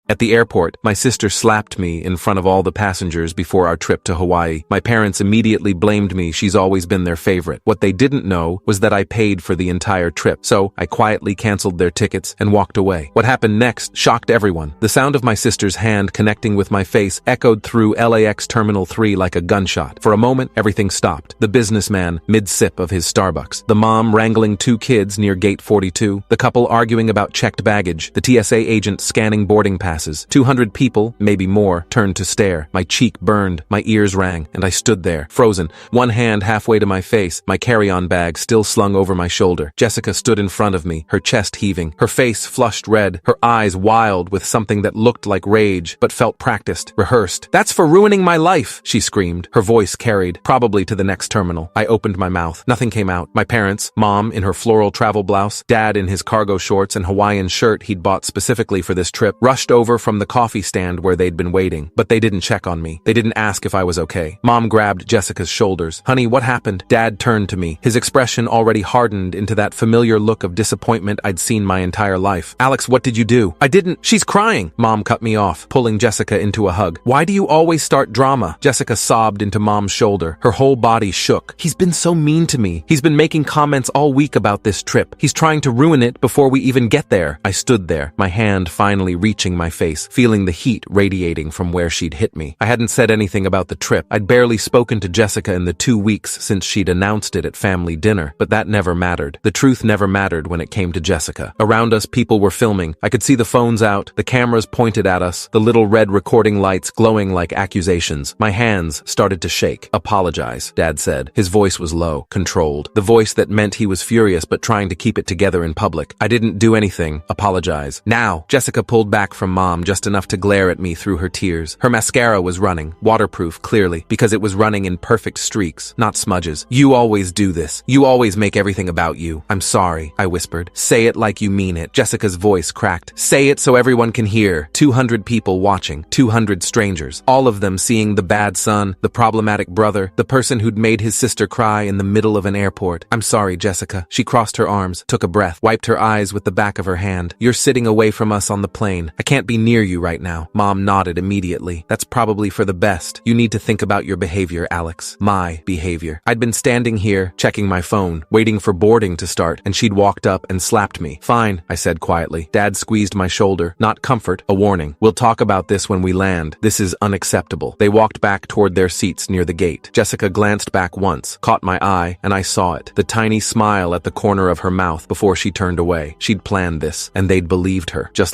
At the airport, my sister slapped me in front of all the passengers before our trip to Hawaii. My parents immediately blamed me. She's always been their favorite. What they didn't know was that I paid for the entire trip, so I quietly canceled their tickets and walked away. What happened next shocked everyone. The sound of my sister's hand connecting with my face echoed through LAX Terminal 3 like a gunshot. For a moment, everything stopped. The businessman, mid-sip of his Starbucks. The mom wrangling 2 kids near gate 42. The couple arguing about checked baggage. The TSA agent scanning boarding passes. 200 people, maybe more, turned to stare. My cheek burned, my ears rang, and I stood there, frozen, one hand halfway to my face, my carry-on bag still slung over my shoulder. Jessica stood in front of me, her chest heaving, her face flushed red, her eyes wild with something that looked like rage, but felt practiced, rehearsed. "That's for ruining my life," she screamed. Her voice carried, probably to the next terminal. I opened my mouth. Nothing came out. My parents, mom in her floral travel blouse, dad in his cargo shorts and Hawaiian shirt he'd bought specifically for this trip, rushed over from the coffee stand where they'd been waiting, but they didn't check on me. They didn't ask if I was okay. Mom grabbed Jessica's shoulders. "Honey, what happened?" Dad turned to me, his expression already hardened into that familiar look of disappointment I'd seen my entire life. "Alex, what did you do?" "I didn't." "She's crying." Mom cut me off, pulling Jessica into a hug. "Why do you always start drama?" Jessica sobbed into Mom's shoulder. Her whole body shook. "He's been so mean to me. He's been making comments all week about this trip. He's trying to ruin it before we even get there." I stood there, my hand finally reaching my face, feeling the heat radiating from where she'd hit me. I hadn't said anything about the trip. I'd barely spoken to Jessica in the 2 weeks since she'd announced it at family dinner, but that never mattered. The truth never mattered when it came to Jessica. Around us, people were filming. I could see the phones out, the cameras pointed at us, the little red recording lights glowing like accusations. My hands started to shake. "Apologize," Dad said. His voice was low, controlled. The voice that meant he was furious but trying to keep it together in public. "I didn't do anything. Apologize." "Now." Jessica pulled back from Mom just enough to glare at me through her tears. Her mascara was running, waterproof clearly, because it was running in perfect streaks, not smudges. "You always do this. You always make everything about you." "I'm sorry," I whispered. "Say it like you mean it." Jessica's voice cracked. "Say it so everyone can hear." 200 people watching, 200 strangers, all of them seeing the bad son, the problematic brother, the person who'd made his sister cry in the middle of an airport. "I'm sorry, Jessica." She crossed her arms, took a breath, wiped her eyes with the back of her hand. "You're sitting away from us on the plane. I can't be near you right now." Mom nodded immediately. "That's probably for the best. You need to think about your behavior, Alex." My behavior. I'd been standing here, checking my phone, waiting for boarding to start, and she'd walked up and slapped me. "Fine," I said quietly. Dad squeezed my shoulder. "Not comfort, a warning. We'll talk about this when we land. This is unacceptable." They walked back toward their seats near the gate. Jessica glanced back once, caught my eye, and I saw it. The tiny smile at the corner of her mouth before she turned away. She'd planned this, and they'd believed her, just like